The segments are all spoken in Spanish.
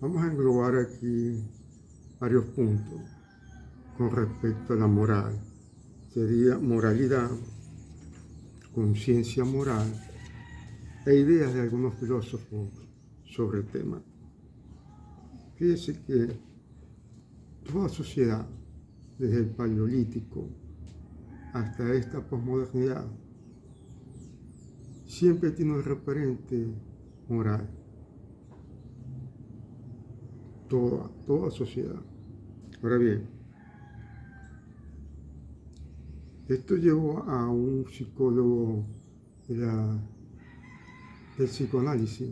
Vamos a englobar aquí varios puntos con respecto a la moral. Sería moralidad, conciencia moral e ideas de algunos filósofos sobre el tema. Fíjese que toda sociedad, desde el paleolítico hasta esta posmodernidad, siempre tiene un referente moral. Toda sociedad. Ahora bien, esto llevó a un psicólogo del psicoanálisis,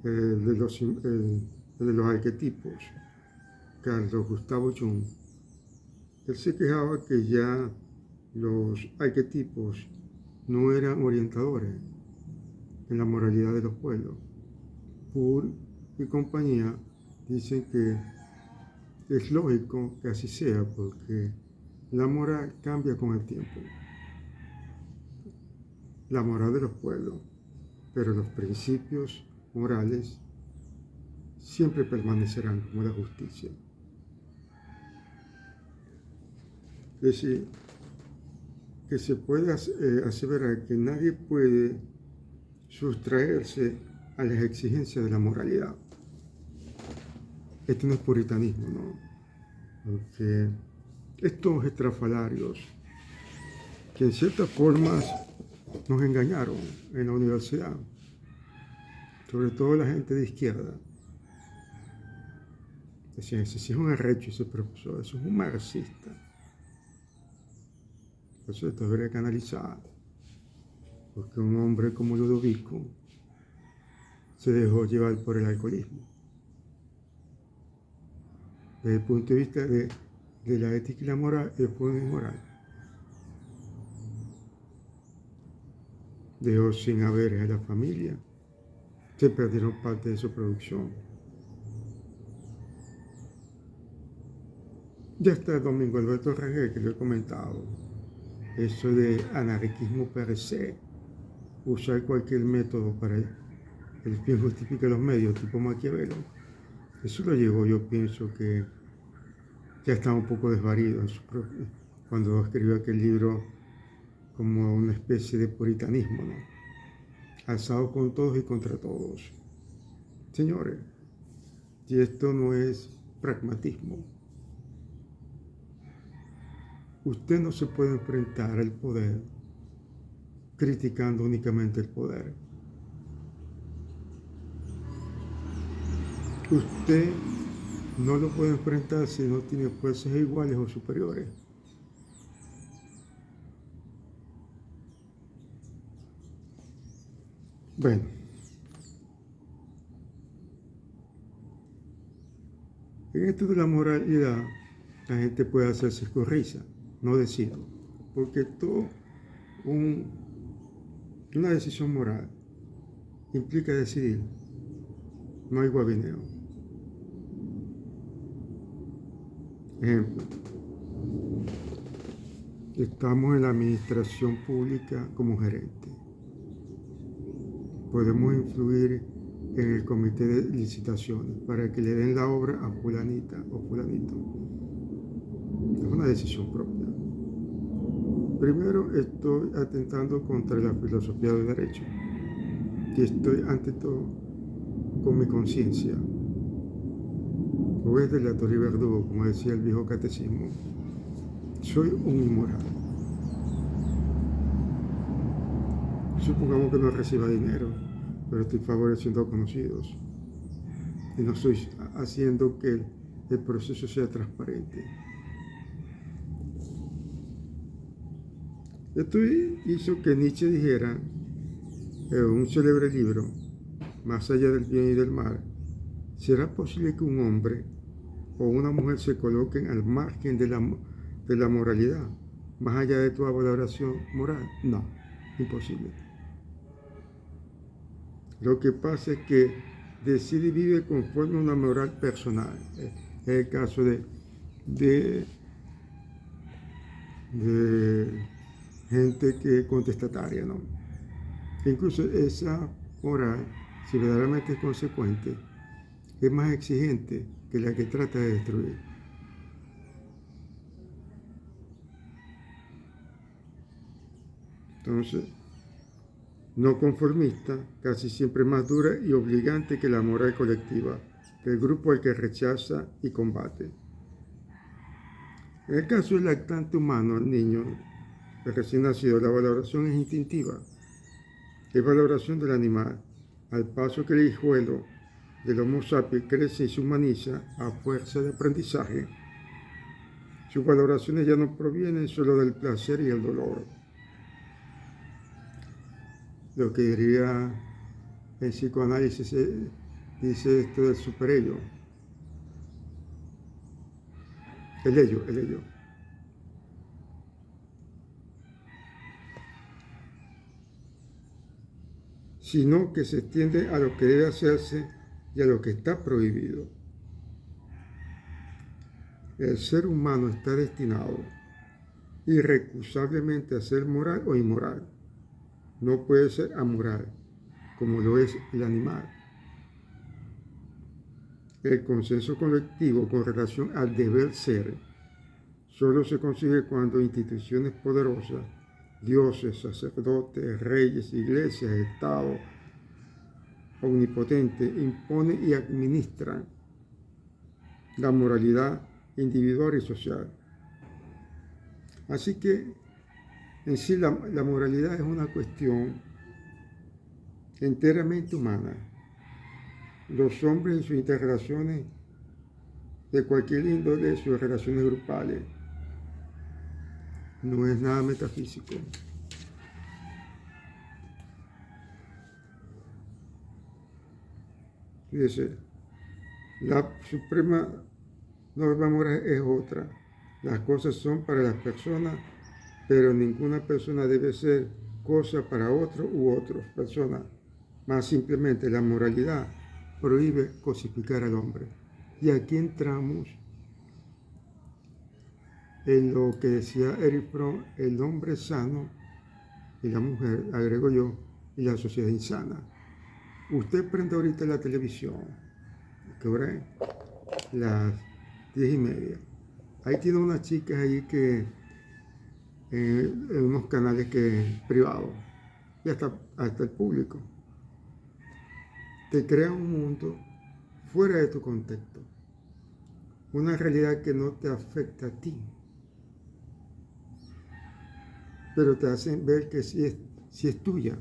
de los arquetipos, Carlos Gustavo Jung. Él se quejaba que ya los arquetipos no eran orientadores en la moralidad de los pueblos. Poole y compañía dicen que es lógico que así sea, porque la moral cambia con el tiempo. La moral de los pueblos, pero los principios morales siempre permanecerán, como la justicia. Es decir, que se puede aseverar que nadie puede sustraerse a las exigencias de la moralidad. Esto no es puritanismo, ¿no? Porque estos estrafalarios, que en ciertas formas nos engañaron en la universidad, sobre todo la gente de izquierda, decían, ese sí es un arrecho, ese profesor, eso es un marxista. Por eso esto habría que analizar, porque un hombre como Ludovico se dejó llevar por el alcoholismo. Desde el punto de vista de la ética y la moral, él fue inmoral. Dejó sin haberes a la familia, se perdieron parte de su producción. Ya está el Domingo Alberto Rangel, que lo he comentado, eso de anarquismo per se, usar cualquier método para el fin justifica los medios, tipo Maquiavelo. Eso lo llevó, yo pienso que ya estaba un poco desvarido cuando escribió aquel libro, como una especie de puritanismo, ¿no? Alzado con todos y contra todos. Señores, y esto no es pragmatismo. Usted no se puede enfrentar al poder criticando únicamente el poder. Usted no lo puede enfrentar si no tiene fuerzas iguales o superiores. Bueno, en esto de la moralidad, la gente puede hacerse escorriza, no decirlo, porque una decisión moral implica decidir, no hay guabineo. Ejemplo, estamos en la administración pública como gerente. Podemos influir en el comité de licitaciones para que le den la obra a fulanita o fulanito. Es una decisión propia. Primero, estoy atentando contra la filosofía del derecho y estoy ante todo con mi conciencia. O es delator y verdugo, como decía el viejo catecismo. Soy un inmoral. Supongamos que no reciba dinero, pero estoy favoreciendo a conocidos y no estoy haciendo que el proceso sea transparente. Esto hizo que Nietzsche dijera en un célebre libro, Más allá del bien y del mal, ¿será posible que un hombre o una mujer se coloquen al margen de la moralidad, más allá de toda valoración moral? No, imposible. Lo que pasa es que decide y vive conforme a una moral personal. Es el caso de gente que es contestataria, ¿no? Incluso esa moral si verdaderamente es consecuente, es más exigente que la que trata de destruir. Entonces, no conformista, casi siempre más dura y obligante que la moral colectiva, que el grupo al que rechaza y combate. En el caso del lactante humano, el niño, el recién nacido, la valoración es instintiva, es valoración del animal, al paso que el hijuelo del Homo sapiens crece y se humaniza a fuerza de aprendizaje. Sus valoraciones ya no provienen solo del placer y el dolor. Lo que diría el psicoanálisis dice esto del superello. El ello. Sino que se extiende a lo que debe hacerse y a lo que está prohibido. El ser humano está destinado irrecusablemente a ser moral o inmoral. No puede ser amoral, como lo es el animal. El consenso colectivo con relación al deber ser solo se consigue cuando instituciones poderosas, dioses, sacerdotes, reyes, iglesias, Estado omnipotentes imponen y administran la moralidad individual y social. Así que en sí la moralidad es una cuestión enteramente humana. Los hombres en sus interrelaciones de cualquier índole, sus relaciones grupales, no es nada metafísico. Fíjese, la suprema norma moral es otra. Las cosas son para las personas, pero ninguna persona debe ser cosa para otro u otras personas. Más simplemente la moralidad prohíbe cosificar al hombre. Y aquí entramos en lo que decía Erich Fromm, el hombre sano y la mujer, agrego yo, y la sociedad insana. Usted prende ahorita la televisión, ¿qué hora es? Las 10:30. Ahí tiene unas chicas ahí que en unos canales privados y hasta el público te crea un mundo fuera de tu contexto, una realidad que no te afecta a ti, pero te hacen ver que sí es tuya.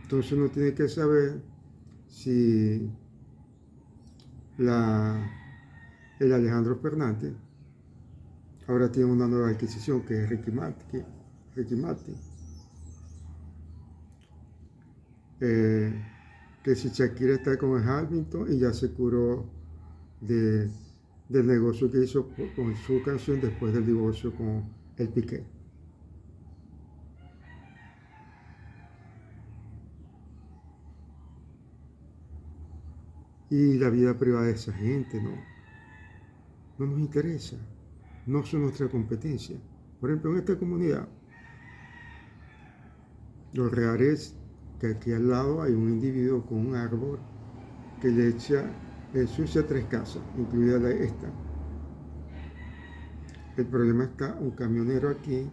Entonces uno tiene que saber si el Alejandro Fernández ahora tiene una nueva adquisición que es Ricky Martin. Que si Shakira está con el Hamilton y ya se curó del negocio que hizo con su canción después del divorcio con el Piqué. Y la vida privada de esa gente no nos interesa, no son nuestra competencia. Por ejemplo, en esta comunidad, lo real es que aquí al lado hay un individuo con un árbol que le ensucia 3 casas, incluida esta. El problema está un camionero aquí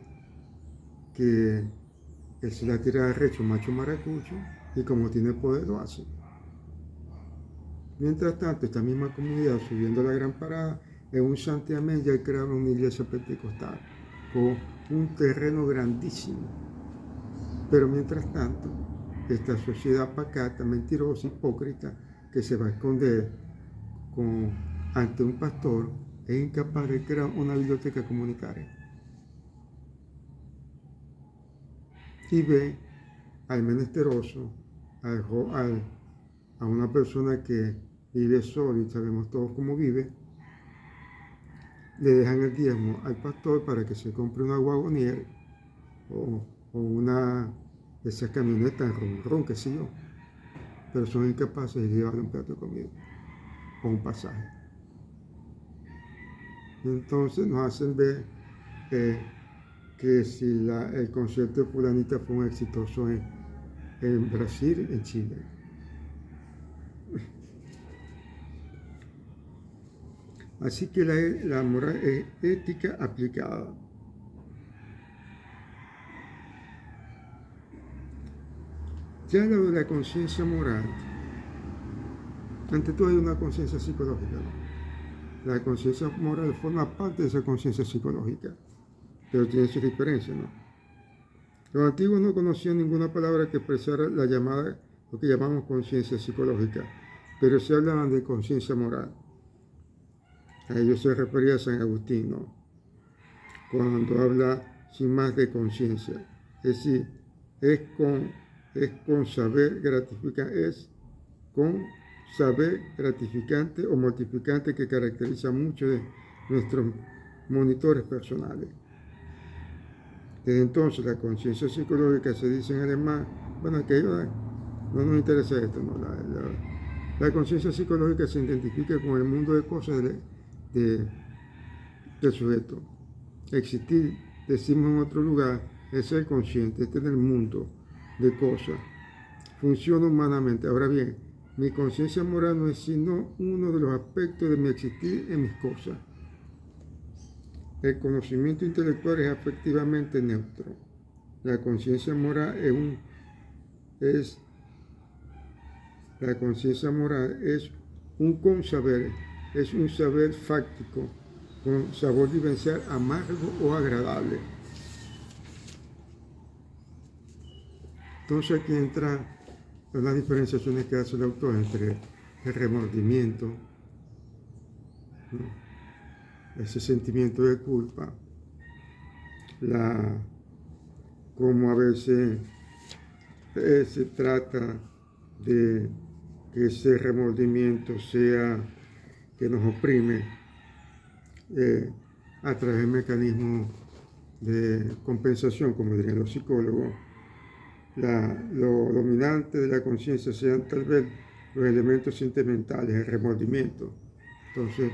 que él se la tira de recho macho maracucho y como tiene poder lo hace. Mientras tanto, esta misma comunidad, subiendo la Gran Parada, en un santiamén ya crearon una iglesia pentecostal con un terreno grandísimo. Pero mientras tanto, esta sociedad pacata, mentirosa, hipócrita, que se va a esconder ante un pastor, es incapaz de crear una biblioteca comunitaria. Y ve al menesteroso, a una persona que vive solo y sabemos todos cómo vive, le dejan el diezmo al pastor para que se compre una wagonier o una de esas camionetas ron, qué sé yo, pero son incapaces de llevarle un plato de comida o un pasaje. Entonces nos hacen ver que si el concierto de fulanita fue un exitoso en Brasil, en Chile. Así que la moral es ética aplicada. Ya lo de la conciencia moral, ante todo hay una conciencia psicológica, ¿no? La conciencia moral forma parte de esa conciencia psicológica, pero tiene sus diferencias, ¿no? Los antiguos no conocían ninguna palabra que expresara la llamada, lo que llamamos conciencia psicológica, pero se hablaban de conciencia moral. A ello se refería San Agustín, ¿no? Cuando habla sin más de conciencia. Es decir, es con saber gratificante o mortificante que caracteriza mucho de nuestros monitores personales. Desde entonces la conciencia psicológica se dice en alemán, bueno, que no nos interesa esto, ¿no? La conciencia psicológica se identifica con el mundo de cosas del sujeto. Existir, decimos en otro lugar, es ser consciente, es tener el mundo de cosas. Funciona humanamente. Ahora bien, mi conciencia moral no es sino uno de los aspectos de mi existir en mis cosas. El conocimiento intelectual es afectivamente neutro. La conciencia moral es un consaber, es un saber fáctico, con sabor vivencial amargo o agradable. Entonces aquí entran las diferenciaciones que hace el autor entre el remordimiento, ¿no? Ese sentimiento de culpa, como a veces se trata de que ese remordimiento sea que nos oprime a través de mecanismos de compensación, como dirían los psicólogos. Lo dominante de la conciencia sean tal vez los elementos sentimentales, el remordimiento. Entonces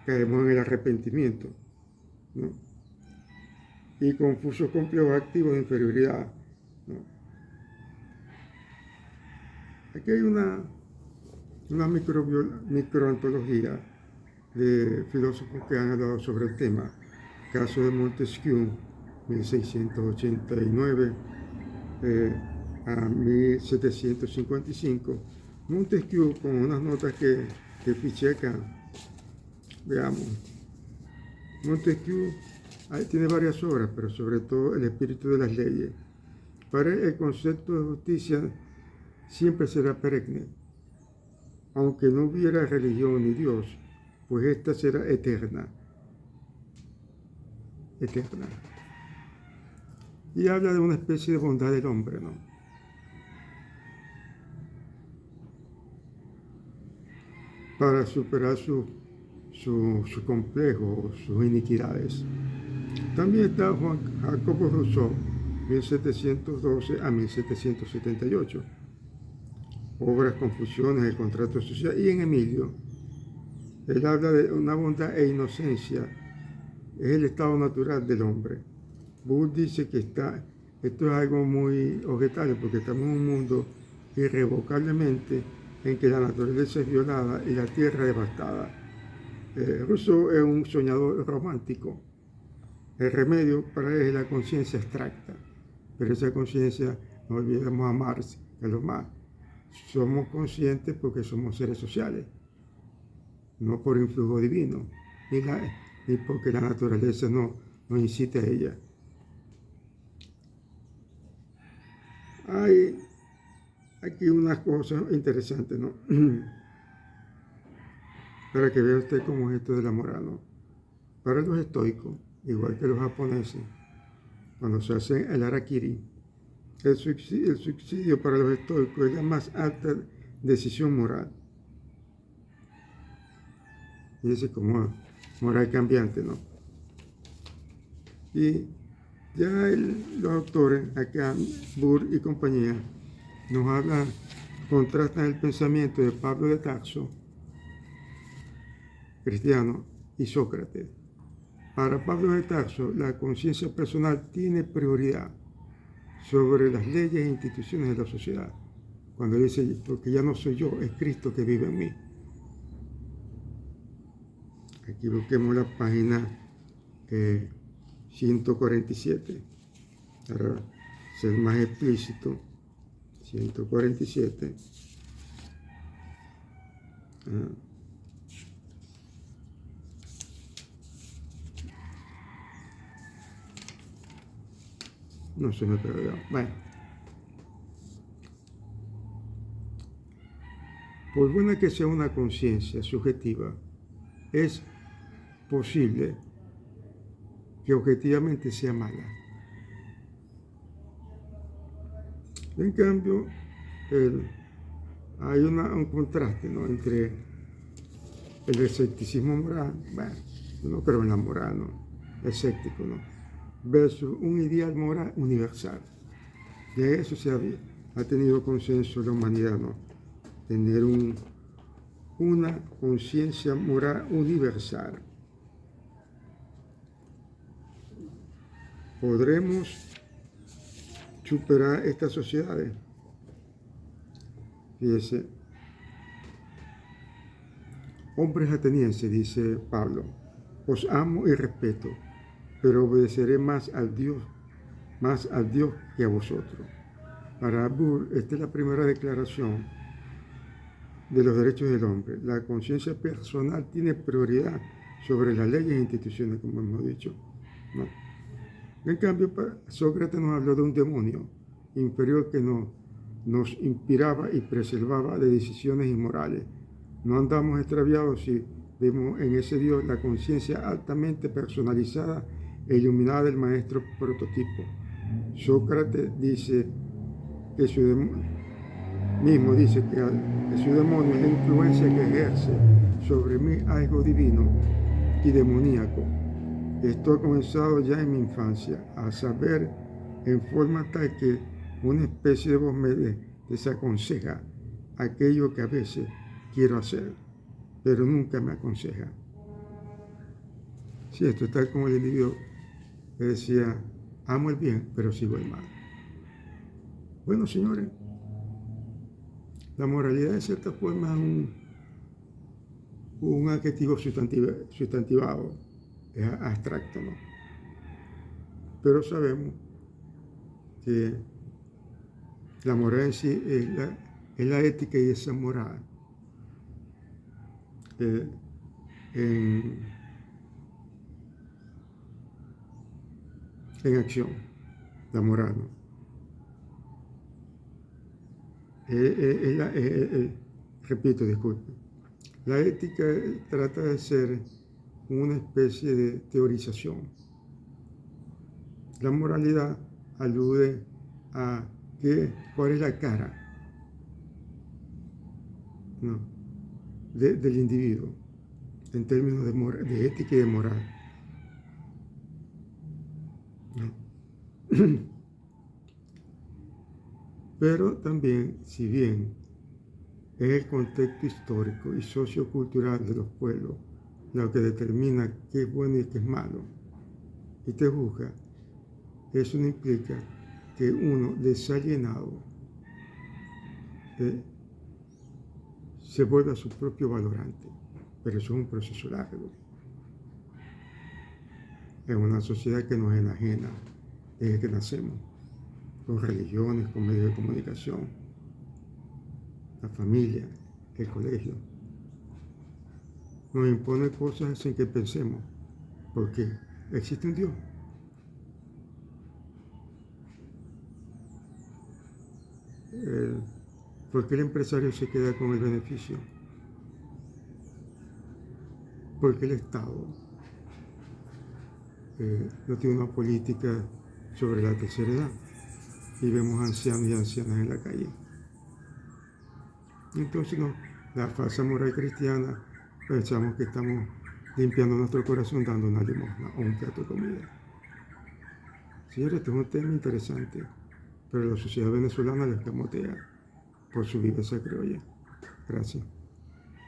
caemos en el arrepentimiento, ¿no? Y confusos complejos activos de inferioridad, ¿no? Aquí hay una microantología de filósofos que han hablado sobre el tema. Caso de Montesquieu, 1689 a 1755. Montesquieu, con unas notas que fiché acá. Veamos. Montesquieu tiene varias obras, pero sobre todo El espíritu de las leyes. Para él, el concepto de justicia siempre será perenne, aunque no hubiera religión ni Dios, pues esta será eterna. Eterna. Y habla de una especie de bondad del hombre, ¿no? Para superar su complejo, sus iniquidades. También está Juan Jacobo Rousseau, 1712 a 1778. Obras, Confusiones, El contrato social. Y en Emilio, él habla de una bondad e inocencia. Es el estado natural del hombre. Bull dice que esto es algo muy objetable porque estamos en un mundo irrevocablemente en que la naturaleza es violada y la tierra devastada. Rousseau es un soñador romántico. El remedio para él es la conciencia abstracta, pero esa conciencia, no olvidemos a Marx, a los más. Somos conscientes porque somos seres sociales, no por influjo divino, ni porque la naturaleza nos incita a ella. Hay aquí unas cosas interesantes, ¿no? Para que vea usted cómo es esto de la moral, ¿no? Para los estoicos, igual que los japoneses, cuando se hace el harakiri, el suicidio para los estoicos es la más alta decisión moral. Y ese como moral cambiante, ¿no? Y ya los autores, acá, Burr y compañía, nos hablan, contrastan el pensamiento de Pablo de Tarso, cristiano, y Sócrates. Para Pablo de Tarso, la conciencia personal tiene prioridad sobre las leyes e instituciones de la sociedad. Cuando dice, porque ya no soy yo, es Cristo que vive en mí. Aquí busquemos la página 147, para ser más explícito. 147. No se me perdió. Bueno. Por buena que sea una conciencia subjetiva, es posible que objetivamente sea mala. En cambio, hay un contraste, ¿no?, entre el escepticismo moral, bueno, yo no creo en la moral, ¿no?, escéptico, ¿no?, versus un ideal moral universal. De eso se ha tenido consenso la humanidad, ¿no?, tener una conciencia moral universal. ¿Podremos superar estas sociedades? Fíjese, hombres atenienses, dice Pablo, os amo y respeto, pero obedeceré más al Dios que a vosotros. Para Burr, esta es la primera declaración de los derechos del hombre. La conciencia personal tiene prioridad sobre las leyes e instituciones, como hemos dicho, ¿no? En cambio, Sócrates nos habló de un demonio inferior que nos inspiraba y preservaba de decisiones inmorales. No andamos extraviados si vemos en ese Dios la conciencia altamente personalizada e iluminada del maestro prototipo. Sócrates dice que su demonio es la influencia que ejerce sobre mí algo divino y demoníaco. Esto ha comenzado ya en mi infancia, a saber, en forma tal que una especie de voz me desaconseja aquello que a veces quiero hacer, pero nunca me aconseja. Sí, esto está como el individuo que decía, amo el bien, pero sigo el mal. Bueno, señores, la moralidad de cierta forma es un adjetivo sustantivado, es abstracto, ¿no? Pero sabemos que la moral en sí es la ética y esa moral en acción, la moral, ¿no? Repito, disculpe. La ética trata de ser una especie de teorización. La moralidad alude a cuál es la cara, ¿no?, del individuo en términos de ética y de moral, ¿no? Pero también, si bien es el contexto histórico y sociocultural de los pueblos lo que determina qué es bueno y qué es malo, y te juzga, eso no implica que uno desalienado se vuelva su propio valorante, pero eso es un proceso largo. Es una sociedad que nos enajena desde que nacemos, con religiones, con medios de comunicación, la familia, el colegio. Nos impone cosas sin que pensemos, porque existe un Dios. ¿Por qué el empresario se queda con el beneficio? Porque el Estado no tiene una política sobre la tercera edad y vemos ancianos y ancianas en la calle. Entonces, la falsa moral cristiana, pensamos que estamos limpiando nuestro corazón dando una limosna o un plato de comida. Señores, este es un tema interesante, pero la sociedad venezolana lo escamotea por su viveza criolla. Gracias.